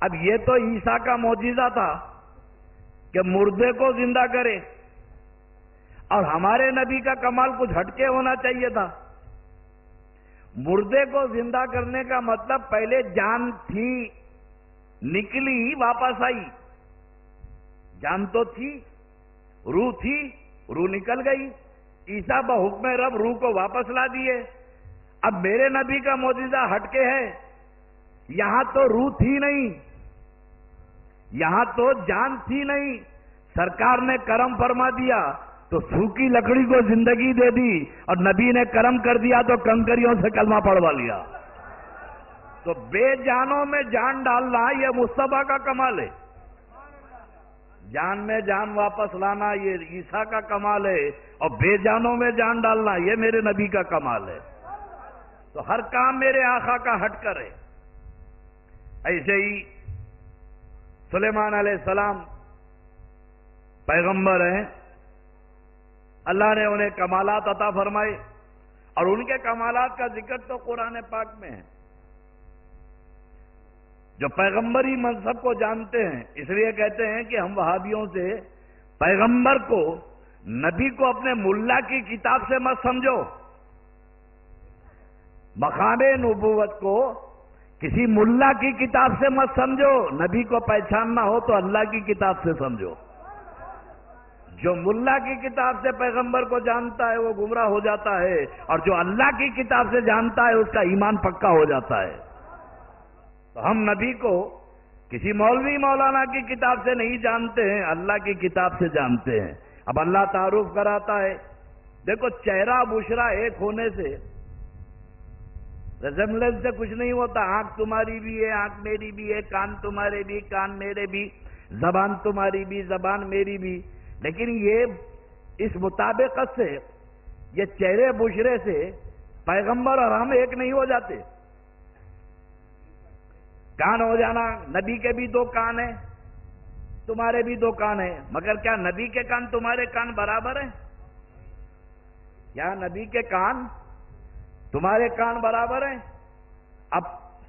اب یہ تو عیسیٰ کا معجزہ تھا کہ مردے کو زندہ کرے، اور ہمارے نبی کا کمال کچھ ہٹکے ہونا چاہیے تھا۔ مردے کو زندہ کرنے کا مطلب پہلے جان تھی، نکلی واپس آئی۔ جان تو تھی، روح تھی، روح نکل گئی۔ عیسیٰ بحکم رب روح کو واپس لا دیے۔ اب میرے نبی کا معجزہ ہٹکے ہے، یہاں تو روح تھی نہیں، یہاں تو جان تھی نہیں، سرکار نے کرم فرما دیا تو سوکھی لکڑی کو زندگی دے دی، اور نبی نے کرم کر دیا تو کنکریوں سے کلمہ پڑھوا لیا۔ تو بے جانوں میں جان ڈالنا یہ مصطفیٰ کا کمال ہے، جان میں جان واپس لانا یہ عیسیٰ کا کمال ہے، اور بے جانوں میں جان ڈالنا یہ میرے نبی کا کمال ہے۔ تو ہر کام میرے آقا کا ہٹ کر ہے۔ ایسے ہی سلیمان علیہ السلام پیغمبر ہیں، اللہ نے انہیں کمالات عطا فرمائے، اور ان کے کمالات کا ذکر تو قرآن پاک میں ہے۔ جو پیغمبری منصب کو جانتے ہیں، اس لیے کہتے ہیں کہ ہم وہابیوں سے پیغمبر کو، نبی کو اپنے ملا کی کتاب سے مت سمجھو، مقام نبوت کو کسی ملا کی کتاب سے مت سمجھو، نبی کو پہچاننا ہو تو اللہ کی کتاب سے سمجھو۔ جو ملا کی کتاب سے پیغمبر کو جانتا ہے وہ گمراہ ہو جاتا ہے، اور جو اللہ کی کتاب سے جانتا ہے اس کا ایمان پکا ہو جاتا ہے۔ تو ہم نبی کو کسی مولوی مولانا کی کتاب سے نہیں جانتے ہیں، اللہ کی کتاب سے جانتے ہیں۔ اب اللہ تعارف کراتا ہے، دیکھو چہرہ بشرا ایک ہونے سے، ریزمبلنس سے کچھ نہیں ہوتا۔ آنکھ تمہاری بھی ہے، آنکھ میری بھی ہے، کان تمہارے بھی، کان میرے بھی، زبان تمہاری بھی، زبان میری بھی، لیکن یہ اس مطابقت سے، یہ چہرے بشرے سے پیغمبر اور ہم ایک نہیں ہو جاتے۔ کان ہو جانا، نبی کے بھی دو کان ہیں، تمہارے بھی دو کان ہیں، مگر کیا نبی کے کان تمہارے کان برابر ہیں؟ کیا نبی کے کان تمہارے کان برابر ہیں؟ اب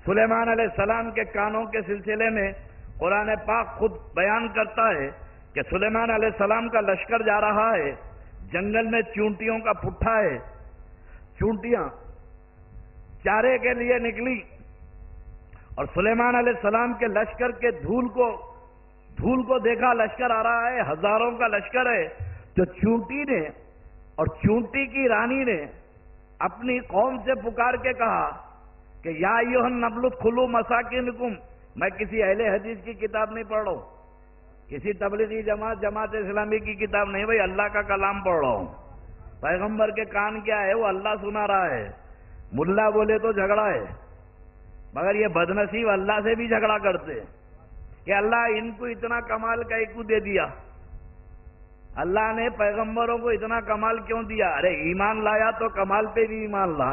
سلیمان علیہ السلام کے کانوں کے سلسلے میں قرآن پاک خود بیان کرتا ہے کہ سلیمان علیہ السلام کا لشکر جا رہا ہے، جنگل میں چونٹیوں کا پٹھا ہے، چونٹیاں چارے کے لیے نکلی، اور سلیمان علیہ السلام کے لشکر کے دھول کو دیکھا، لشکر آ رہا ہے، ہزاروں کا لشکر ہے، تو چونٹی نے اور چونٹی کی رانی نے اپنی قوم سے پکار کے کہا کہ یا ایھا النمل ادخلوا مساکنکم۔ میں کسی اہل حدیث کی کتاب نہیں پڑھ رہا ہوں، کسی تبلیغی جماعت اسلامی کی کتاب نہیں، بھائی اللہ کا کلام پڑھ رہا ہوں۔ پیغمبر کے کان کیا ہے وہ اللہ سنا رہا ہے، ملا بولے تو جھگڑا ہے، مگر یہ بدنصیب اللہ سے بھی جھگڑا کرتے کہ اللہ ان کو اتنا کمال کیوں دے دیا، اللہ نے پیغمبروں کو اتنا کمال کیوں دیا؟ ارے ایمان لایا تو کمال پہ بھی ایمان لا۔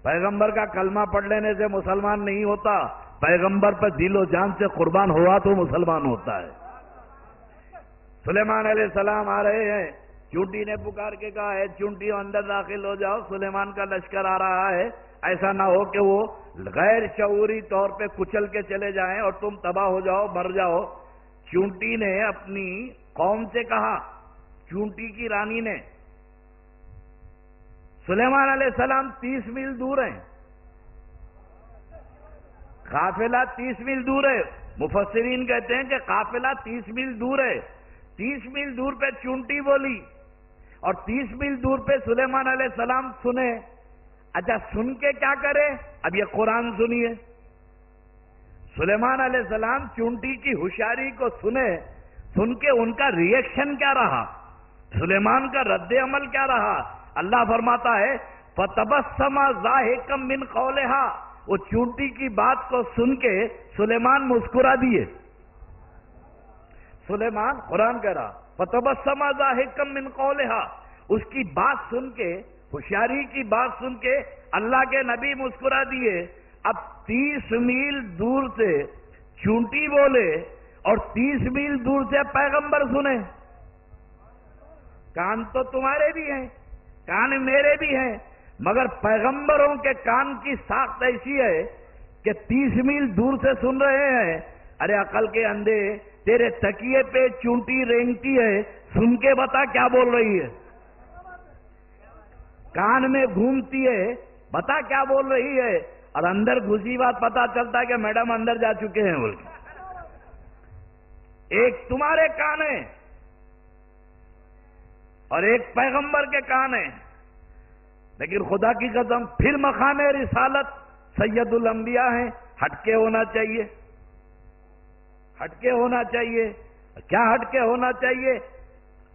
پیغمبر کا کلمہ پڑھ لینے سے مسلمان نہیں ہوتا، پیغمبر پر دل و جان سے قربان ہوا تو مسلمان ہوتا ہے۔ سلیمان علیہ السلام آ رہے ہیں، چونٹی نے پکار کے کہا ہے چونٹیوں اندر داخل ہو جاؤ، سلیمان کا لشکر آ رہا ہے، ایسا نہ ہو کہ وہ غیر شعوری طور پہ کچل کے چلے جائیں اور تم تباہ ہو جاؤ، مر جاؤ۔ چونٹی نے اپنی قوم سے کہا، چونٹی کی رانی نے، سلیمان علیہ السلام 30 میل دور ہیں، قافلہ 30 میل دور ہے، مفسرین کہتے ہیں کہ قافلہ 30 میل دور ہے، 30 میل دور پہ چونٹی بولی، اور 30 میل دور پہ سلیمان علیہ السلام سنے۔ اچھا سن کے کیا کرے؟ اب یہ قرآن سنیے، سلیمان علیہ السلام چونٹی کی ہوشیاری کو سن کے ان کا ریئیکشن کیا رہا، سلیمان کا رد عمل کیا رہا؟ اللہ فرماتا ہے فَتَبَسَّمَ ضَاحِكًا مِّن قَوْلِهَا، وہ چونٹی کی بات کو سن کے سلیمان مسکرا دیے۔ سلیمان قرآن کہہ رہا فَتَبَسَّمَ ضَاحِكًا مِّن قَوْلِهَا، اس کی بات سن کے، ہوشیاری کی بات سن کے اللہ کے نبی مسکرا دیے۔ اب 30 میل دور سے چونٹی بولے اور 30 میل دور سے پیغمبر سنے۔ کان تو تمہارے بھی ہیں، کان میرے بھی ہیں، مگر پیغمبروں کے کان کی ساخت ایسی ہے کہ 30 میل دور سے سن رہے ہیں. ارے عقل کے اندھے، تیرے تکیے پہ چونٹی رینگتی ہے، سن کے بتا کیا بول رہی ہے. کان میں گھومتی ہے، بتا کیا بول رہی ہے. اور اندر گھسی بات پتا چلتا ہے کہ میڈم اندر جا چکے ہیں بول کے. ایک تمہارے کان ہے اور ایک پیغمبر کے کان ہے. لیکن خدا کی قسم پھر مقام رسالت سید الانبیاء ہیں. ہٹکے ہونا چاہیے، ہٹکے ہونا چاہیے. کیا ہٹکے ہونا چاہیے؟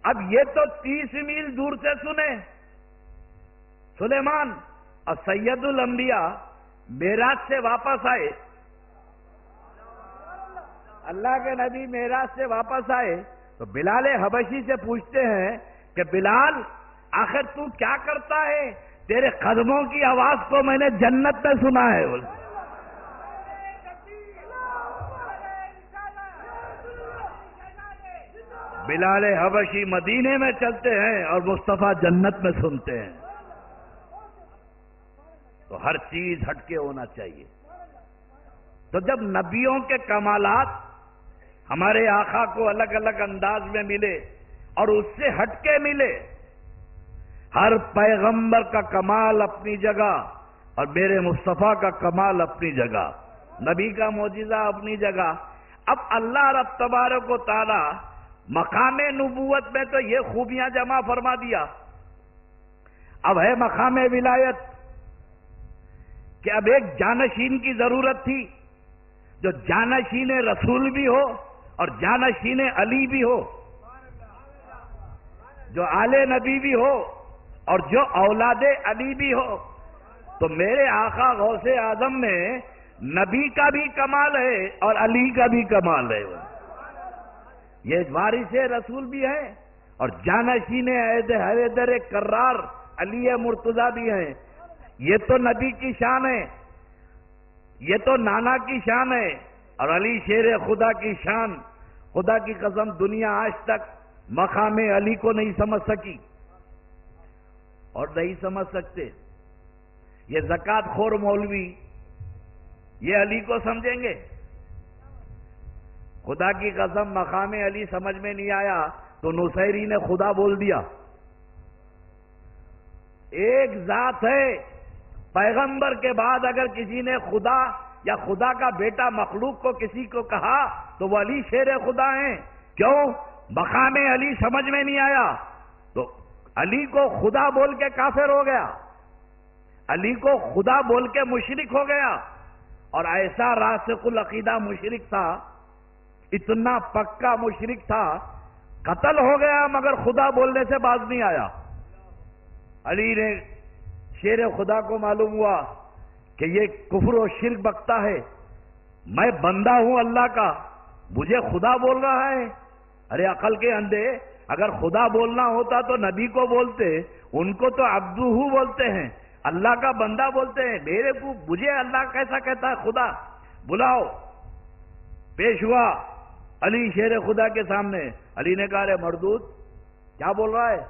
اب یہ تو 30 میل دور سے سنے سلیمان، اور سید الانبیاء معراج سے واپس آئے. اللہ کے نبی معراج سے واپس آئے تو بلال حبشی سے پوچھتے ہیں کہ بلال آخر تو کیا کرتا ہے؟ تیرے قدموں کی آواز کو میں نے جنت میں سنا ہے. بلال حبشی مدینے میں چلتے ہیں اور مصطفیٰ جنت میں سنتے ہیں. تو ہر چیز ہٹ کے ہونا چاہیے. تو جب نبیوں کے کمالات ہمارے آقا کو الگ الگ انداز میں ملے اور اس سے ہٹ کے ملے، ہر پیغمبر کا کمال اپنی جگہ اور میرے مصطفیٰ کا کمال اپنی جگہ، نبی کا معجزہ اپنی جگہ. اب اللہ رب تبارک و تعالی مقام نبوت میں تو یہ خوبیاں جمع فرما دیا. اب ہے مقام ولایت کہ اب ایک جانشین کی ضرورت تھی، جو جانشین رسول بھی ہو اور جانشین علی بھی ہو، جو آل نبی بھی ہو اور جو اولاد علی بھی ہو. تو میرے آقا غوث اعظم میں نبی کا بھی کمال ہے اور علی کا بھی کمال ہے. یہ وارث رسول بھی ہے اور جانشین حیدر کرار علی مرتضی بھی ہیں. یہ تو نبی کی شان ہے، یہ تو نانا کی شان ہے، اور علی شیر خدا کی شان. خدا کی قسم دنیا آج تک مقام علی کو نہیں سمجھ سکی اور نہیں سمجھ سکتے. یہ زکات خور مولوی یہ علی کو سمجھیں گے؟ خدا کی قسم مقام علی سمجھ میں نہیں آیا تو نصیری نے خدا بول دیا. ایک ذات ہے، پیغمبر کے بعد اگر کسی نے خدا یا خدا کا بیٹا مخلوق کو کسی کو کہا تو وہ علی شیر خدا ہیں. کیوں؟ مقام علی سمجھ میں نہیں آیا تو علی کو خدا بول کے کافر ہو گیا، علی کو خدا بول کے مشرک ہو گیا. اور ایسا راسخ العقیدہ مشرک تھا، اتنا پکا مشرک تھا، قتل ہو گیا مگر خدا بولنے سے باز نہیں آیا. علی نے شیر خدا کو معلوم ہوا کہ یہ کفر و شرک بکتا ہے، میں بندہ ہوں اللہ کا، مجھے خدا بول رہا ہے. ارے عقل کے اندھے، اگر خدا بولنا ہوتا تو نبی کو بولتے، ان کو تو عبدہ بولتے ہیں، اللہ کا بندہ بولتے ہیں. میرے کو مجھے اللہ کیسا کہتا ہے خدا؟ بلاؤ. پیش ہوا علی شیر خدا کے سامنے. علی نے کہا ارے مردود کیا بول رہا ہے؟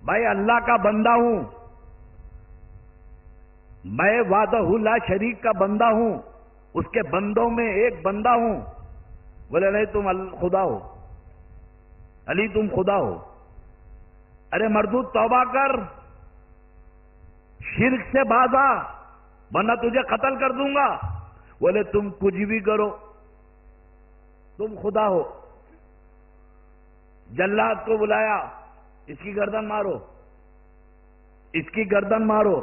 میں اللہ کا بندہ ہوں، میں وحدہ لا شریک کا بندہ ہوں، اس کے بندوں میں ایک بندہ ہوں. بولے نہیں تم خدا ہو، علی تم خدا ہو. ارے مردود توبہ کر، شرک سے باز آ ورنہ تجھے قتل کر دوں گا. بولے تم کچھ بھی کرو، تم خدا ہو. جلاد کو بلایا، اس کی گردن مارو، اس کی گردن مارو.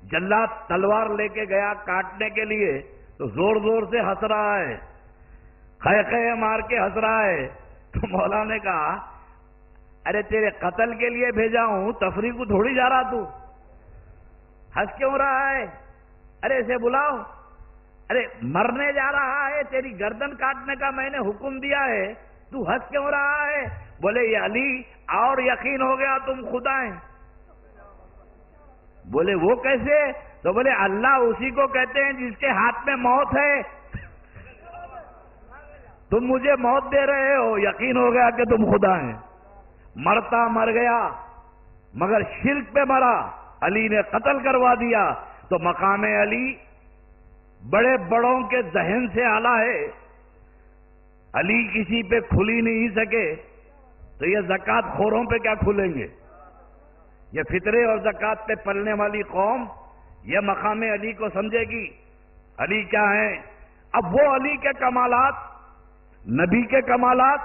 جلاد تلوار لے کے گیا کاٹنے کے لیے تو زور زور سے ہنس رہا ہے، خے مار کے ہنس رہا ہے. تو مولا نے کہا ارے تیرے قتل کے لیے بھیجا ہوں، تفریح کو تھوڑی جا رہا، تو ہنس کیوں رہا ہے؟ ارے اسے بلاؤ. ارے مرنے جا رہا ہے، تیری گردن کاٹنے کا میں نے حکم دیا ہے، تو ہنس کیوں رہا ہے؟ بولے یہ علی اور یقین ہو گیا تم خدا ہیں. بولے وہ کیسے؟ تو بولے اللہ اسی کو کہتے ہیں جس کے ہاتھ میں موت ہے. تم مجھے موت دے رہے ہو، یقین ہو گیا کہ تم خدا ہیں. مرتا مر گیا مگر شرک پہ مرا، علی نے قتل کروا دیا. تو مقام علی بڑے بڑوں کے ذہن سے آلہ ہے، علی کسی پہ کھل ہی نہیں سکے تو یہ زکوٰۃ خوروں پہ کیا کھلیں گے؟ یہ فطرے اور زکوٰۃ پہ پلنے والی قوم یہ مقام علی کو سمجھے گی؟ علی کیا ہیں؟ اب وہ علی کے کمالات، نبی کے کمالات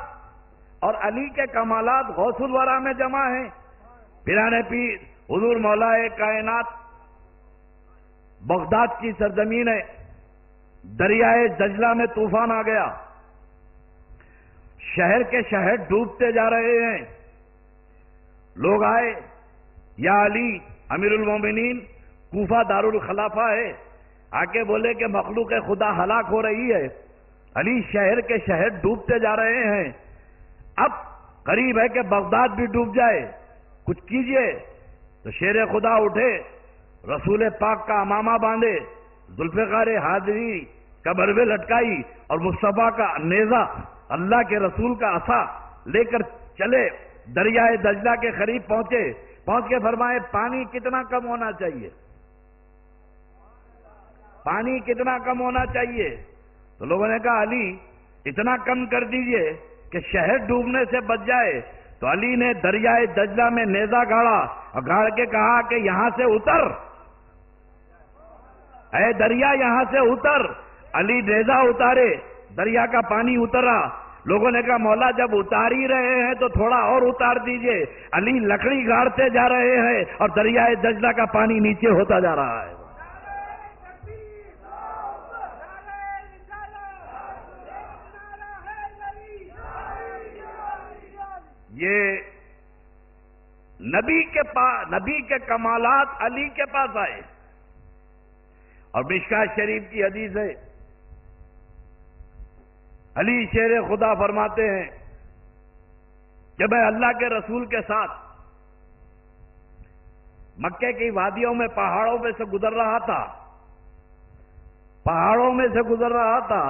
اور علی کے کمالات غوث الورا میں جمع ہیں۔ پیرانے پیر حضور مولا کائنات بغداد کی سرزمین ہے، دریائے دجلہ میں طوفان آ گیا، شہر کے شہر ڈوبتے جا رہے ہیں۔ لوگ آئے، یا علی امیر المومنین، کوفہ دارالخلافہ ہے، آ کے بولے کہ مخلوق خدا ہلاک ہو رہی ہے، علی شہر کے شہر ڈوبتے جا رہے ہیں، اب قریب ہے کہ بغداد بھی ڈوب جائے، کچھ کیجئے۔ تو شیر خدا اٹھے، رسول پاک کا امامہ باندھے، ذوالفقار حاضری کمر میں لٹکائی اور مصطفیٰ کا نیزہ، اللہ کے رسول کا عصا لے کر چلے، دریائے دجلہ کے قریب پہنچے، پہنچ کے فرمائے پانی کتنا کم ہونا چاہیے؟ پانی کتنا کم ہونا چاہیے؟ تو لوگوں نے کہا علی اتنا کم کر دیجئے کہ شہر ڈوبنے سے بچ جائے۔ تو علی نے دریائے دجلہ میں نیزہ گاڑا اور گاڑ کے کہا کہ یہاں سے اتر، اے دریا یہاں سے اتر۔ علی نیزہ اتارے، دریا کا پانی اترا۔ لوگوں نے کہا مولا جب اتار ہی رہے ہیں تو تھوڑا اور اتار دیجئے۔ علی لکڑی گاڑتے جا رہے ہیں اور دریائے دجلہ کا پانی نیچے ہوتا جا رہا ہے۔ یہ نبی کے کمالات علی کے پاس آئے، اور مشکوٰۃ شریف کی حدیث ہے، علی شیر خدا فرماتے ہیں کہ میں اللہ کے رسول کے ساتھ مکے کی وادیوں میں پہاڑوں میں سے گزر رہا تھا،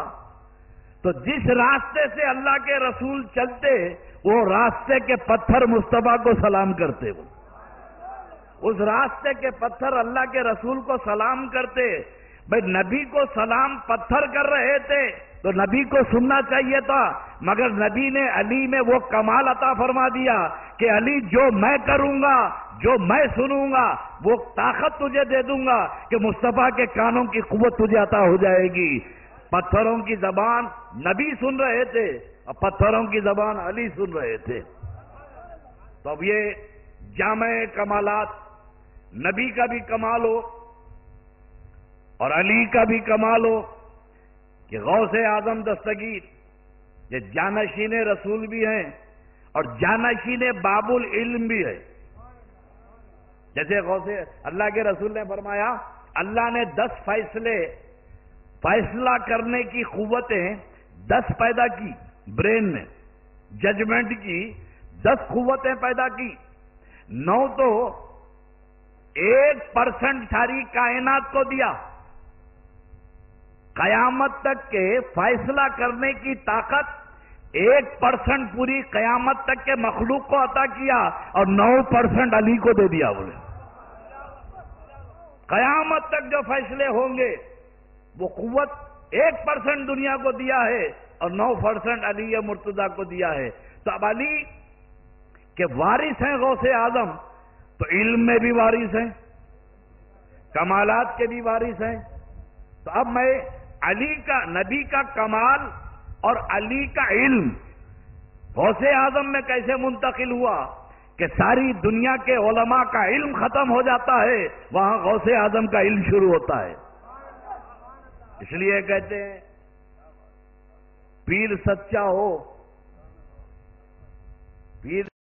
تو جس راستے سے اللہ کے رسول چلتے وہ راستے کے پتھر مصطفیٰ کو سلام کرتے، اس راستے کے پتھر اللہ کے رسول کو سلام کرتے۔ بھئی نبی کو سلام پتھر کر رہے تھے تو نبی کو سننا چاہیے تھا، مگر نبی نے علی میں وہ کمال عطا فرما دیا کہ علی جو میں کروں گا، جو میں سنوں گا، وہ طاقت تجھے دے دوں گا کہ مصطفیٰ کے کانوں کی قوت تجھے عطا ہو جائے گی۔ پتھروں کی زبان نبی سن رہے تھے اور پتھروں کی زبان علی سن رہے تھے۔ تو اب یہ جامع کمالات، نبی کا بھی کمال ہو اور علی کا بھی کمال ہو کہ غوث اعظم دستگیر یہ جانشین رسول بھی ہیں اور جانشین باب العلم بھی ہے۔ جیسے اللہ کے رسول نے فرمایا اللہ نے 10 فیصلہ کرنے کی قوتیں 10 پیدا کی، برین نے ججمنٹ کی 10 قوتیں پیدا کی، 9 تو 1% ساری کائنات کو دیا، قیامت تک کے فیصلہ کرنے کی طاقت 1% پوری قیامت تک کے مخلوق کو عطا کیا اور 9% علی کو دے دیا۔ بولے قیامت تک جو فیصلے ہوں گے وہ قوت 1% دنیا کو دیا ہے اور 9% علی مرتضیٰ کو دیا ہے۔ تو اب علی کے وارث ہیں غوث اعظم، تو علم میں بھی وارث ہیں، کمالات کے بھی وارث ہیں۔ تو اب میں علی کا، نبی کا کمال اور علی کا علم غوث اعظم میں کیسے منتقل ہوا کہ ساری دنیا کے علماء کا علم ختم ہو جاتا ہے، وہاں غوث اعظم کا علم شروع ہوتا ہے۔ اس لیے کہتے ہیں پیر سچا ہو، پیر